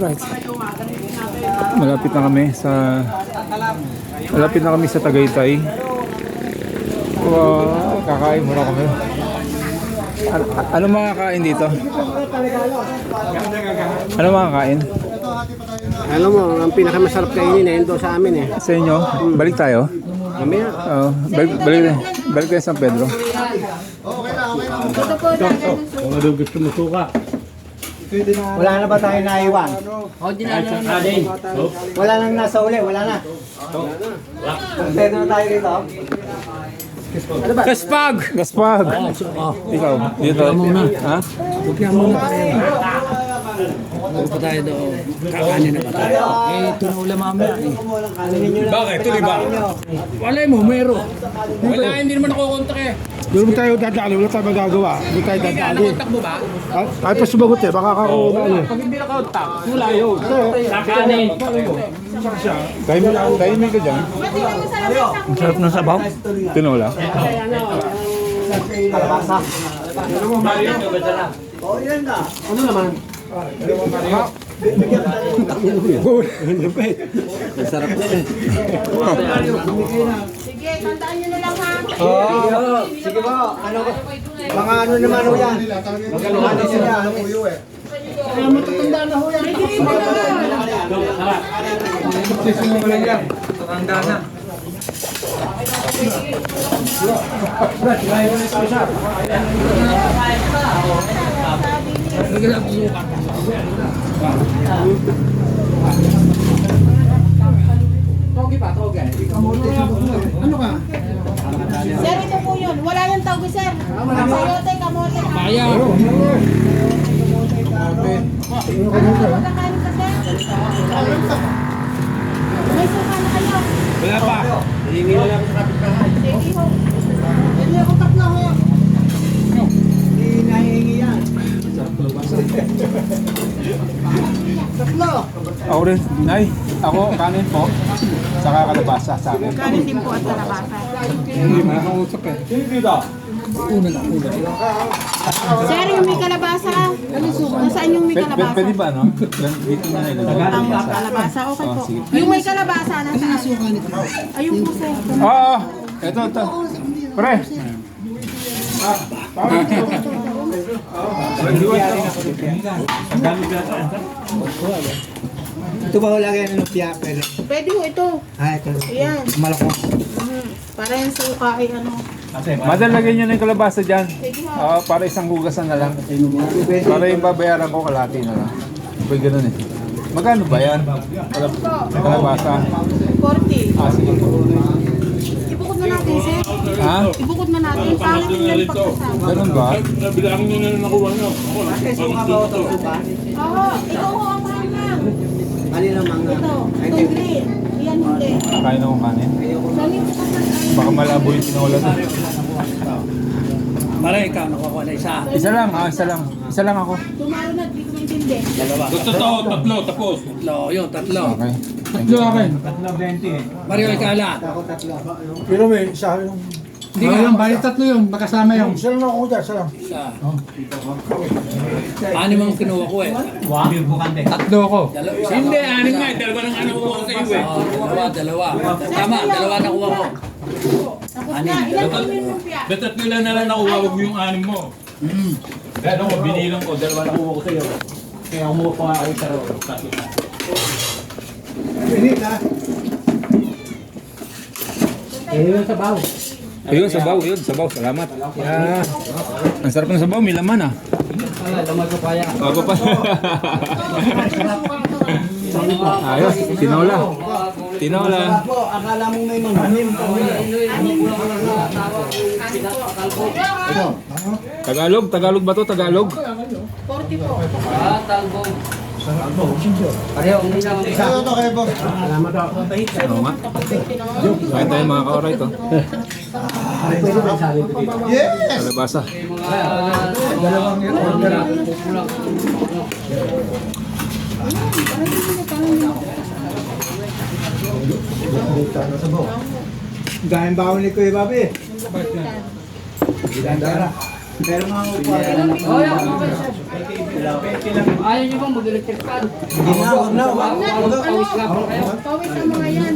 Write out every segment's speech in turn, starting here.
Right. Malapit na kami sa Tagaytay. Wow, kakain muna kami. Ano mga kain dito? Ano mga kain? Alam mo, ang pinakamasarap kainin eh, ito sa amin eh. Sa inyo? Balik tayo? Mamaya. Oo, balik tayo sa San Pedro. Gusto mo suka? Wala na ba tayo naiwan? Wala nang nasa uli, wala na. Pwede na tayo dito. Gaspag! Gaspag! Ikaw, dito. Ha? Bukyan muna tayo. Ano pa tayo doon? Kakanin na ba tayo? Eh, ito na ulam mamaya eh. Bakit? Tuloy ba? Wala mo, meron. Wala, hindi naman nakukontak eh. Doon mo tayo dadali, wala tayo magagawa. Hindi tayo dadali. Nakontak mo ba? Ay, pa sumagot eh, baka kako na ano. Pag hindi nakontak, wala yun. Kakanin. Timing ka dyan. Ang sarap ng sabaw. Tinola. Kalabasa. Ano naman? Masarap na eh. Sige, tandaan nyo na lang ha. Oo, sige po. Ano, mga ano naman ho yan. Mga ano sila, ano po yun eh. Matatanda na ho yan. Sige, Tanda na. Ano ka? Sir, ito po yun. Wala yung tawag, sir. Sayote, kamote. Kaya. Magkakain ka, sir. May suka na kayo. Wala pa. Sige ho. Hindi ako tatlo ho. Hindi nahihingi yan. Tatlo. Ako rin, Nay. Ako, kanin po. Saka kalabasa sa akin. Kanin din po at kalabasa. Hindi mo nakausap eh. Sir, yung may kalabasa. Nasaan yung may kalabasa? Pwede ba, no? Dito na ilagay. Ang kalabasa, okay po. Yung may kalabasa, nasaan? Ayun po, sir. Oo! Ito. Pre! Ito ba ho lagi ang lupia? Pwede. Pwede ho ito. Ah, ito. Ayan. Malakos. Para yung suka ay ano. Madal, lagyan nyo na yung kalabasa dyan. Sige ho. Para isang hugasan na lang. Para yung babayaran ko, kalati na lang. Pwede ganun eh. Magkano ba yan? Kalabasa. 40. Ah, sige. Ibukod na natin, sir. Ha? Ibukod na natin. Pangit tingnan pagkasama. Ganun ba? Nabilang nyo na nakuha nyo. Oo, ito ho ang mahal na. Alin ang mga? Ito, itong green. Yan hindi. Kain ako kanin. Saling po kasi. Baka malabo yung tinola to. Mara, ikaw nakuha na isa. Isa lang, isa lang. Isa lang ako. Tumalo na, di ko maintindi. Dalawa. Totoo, tatlo, tapos. Tatlo, yun, tatlo. Okay. Thank you. Mario, ikala. Pero may isa yung... Hindi nga. bali tatlo yun, magkasama yung... Isa lang ako dyan, isa lang. Isa. Anim ang kinuha ko eh. Tatlo ako. Hindi, anim nga. Dalawa ng anak ko sa iyo eh. Dalawa. Tama, dalawa nakuha ko. Tapos na, ilan po yung lumpia? Datat nila na lang nakuha, huwag yung anim mo. Kaya ako, binilang ko, dalawa nakuha ko sa iyo. Kaya umuha pa nga ako sa tatlo na. Pinit ha? Ayun sa baw. Ayun, sabaw, yun. Sabaw, salamat. Yeah. Ang sarap ng sabaw, may laman ah. Laman ko kaya. Bago pa. Ayos, tinola. Tinola. Po, akala mong may manghanim. Tagalog ba to? Tagalog? 40 po. Pareho, hindi lang. Isa to kayo po. Oo nga. Kain tayo mga kaoray to. Yes! Kalabasa. Dalawang order. Dahil bawal ni Kuya Bobby. Gandara. Pero mga upa. Ayaw niyo bang mag-electric fan? Wag na. Pawis lang po kayo. Pawis ang mga yan.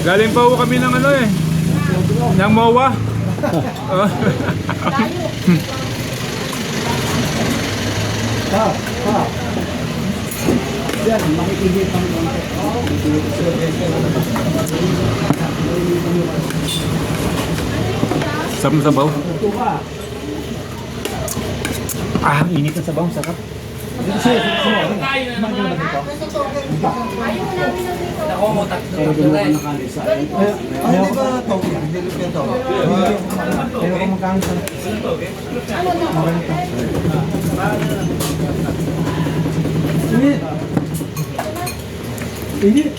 Galing pa ho kami ng ano eh. Ng MOA. Yan, makikigit ang Sabaw. Ah, init ng sabaw. Sarap. Ayaw ba ito? Dilip yan ito. Ayaw ko magkano sa... Init! Init!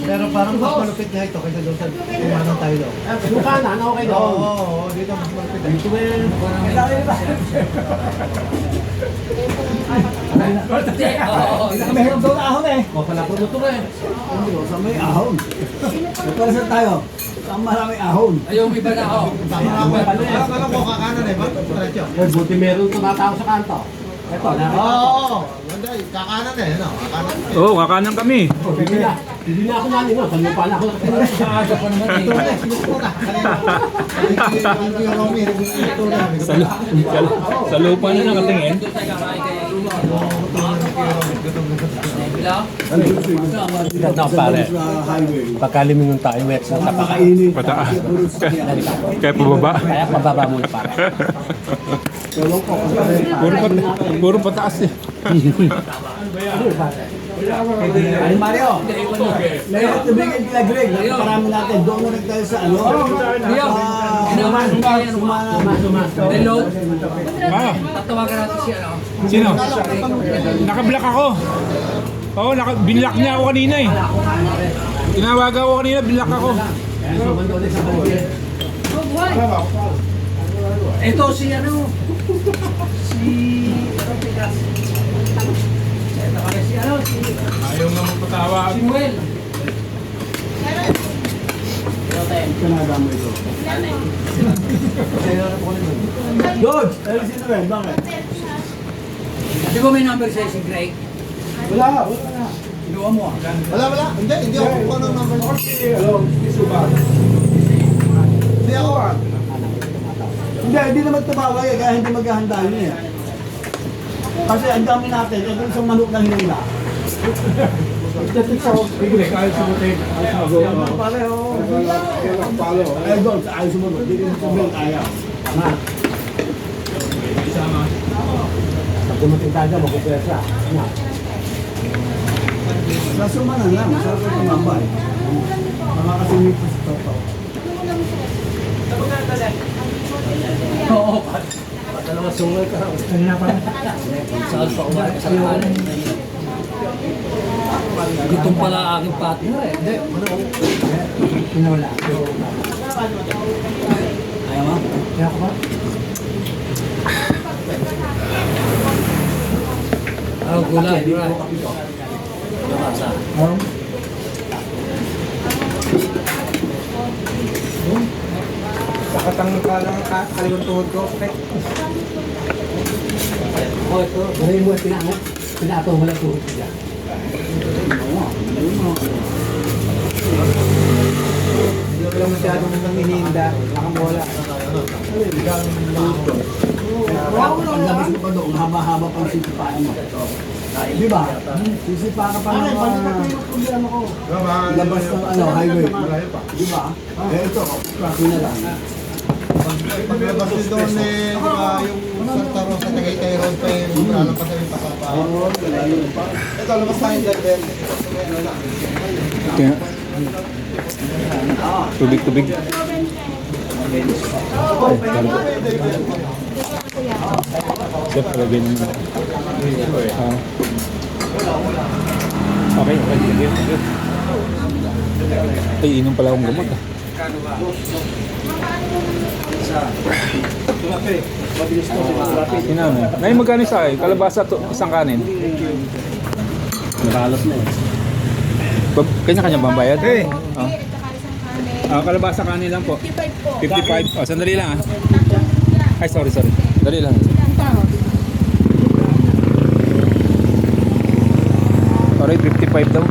Pero parang mas malupit na ito kaysa doon sa kumanong tayo doon. Bukanan, okay doon. Oo, dito mas malupit. Dito Meron doon ahon eh. O, pala po ito eh. Sa may ahon. Para saan tayo? Ang maraming ahon. Ayaw, may iba na ako. Akala ko kakanan eh. Bakit diretso? Buti meron tumatawag sa kanto. Ito, Oo. Ganda eh. Kakanan eh. Ano? Kakanan. Oo, kakanan kami. Hindi na ako nanin, no? Saan pa na ako? Sa aga pa naman eh. Ito na. Ito na. Sa lupa na nakatingin. No, pare. Pagkalimingon tayo, wet sa tapak. Pataas. Kaya pababa. Kaya pababa muna, pare. Puro pataas eh. Ay Mario. Meron tubigin kila Greg. Parami natin. Doon na rin tayo sa ano. Hello? Ah, Tatawagan natin siya, no? sino? Naka-block ako. Oo, binlock niya ako kanina eh. Tinawagan ako kanina, binlock ako. Ito si ano? Ayaw nga magpatawag. Samuel. George! Ayun si Noel. Bakit? Di ba may number sa'yo si Greg? Wala. Wala na. Inuha mo ah. Wala. Hindi ako kuha ng number. Hindi ako. Hindi naman tumawag eh. Kaya hindi maghahanda yun eh. Kasi ang dami natin. Ito sa manok lang nila. Pareho. Ay, doon, sa ayos mo. Hindi rin sa bill kaya. Tama. Pag dumating tayo, magpupwersa. Sa suma na lang. Sa akin tumambay. Mga kasingit sa totoo. Oo. Dalawa sungal ka. Kanina pa. Saan pa umaga sa kanan? Gutom pala aking partner eh. Hindi. Pinawala. Ayaw mo? Ayaw ko ba? Oh, gulay. Lumasa. Sakatang ka lang kaliwang tuhod ko. Oh, ito. Gulay mo, pinatong mo lang tuhod ko dyan. Hindi ko lang masyadong nang iniinda. Nakamola. Ang labas mo pa doon, haba-haba pang sisipahan mo. Di ba? Sisipa ka pa ng labas ng highway. Di ba? Eh ito, kasi na lang. Paglabas nyo doon eh, di ba, yung Santa Rosa, Tagaytay Road pa yung wala pa kami pasapa. Ito, labas tayo dyan. Kaya, tubig. Chef, lagyan mo. Okay. Ay, inom pala akong gamot ah. Sinano? Nay, magkano isa eh? Kalabasa to, isang kanin. Nakalos na eh. Kanya-kanya bang bayad? Eh. Oh. At saka isang kanin. Kalabasa kanin lang po. 55 po. 55. Oh, sandali lang ah. Tatlong sila. Ay, sorry. Dali lang. Sorry, 55 daw.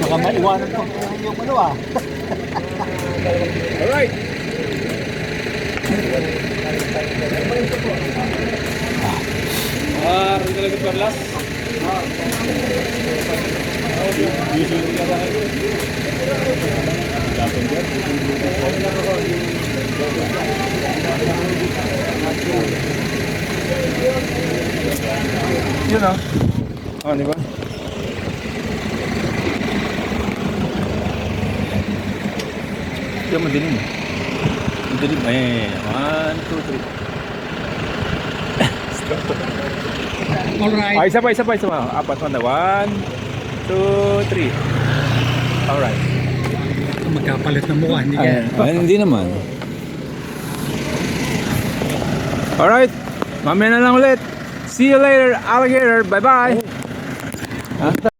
Baka maiwanan ko yung ano ah. Alright. Rin talaga perlas. Yun ah. Oh, di ba? Diyan madilim. Madilim. Ayan. 1, 2, 3. Alright. Isa pa. Apat na. 1, 2, 3. Alright. Magkapalit ng mukha, hindi kaya. Ay, hindi naman. Alright. Mamaya na lang ulit. See you later, alligator. Bye-bye.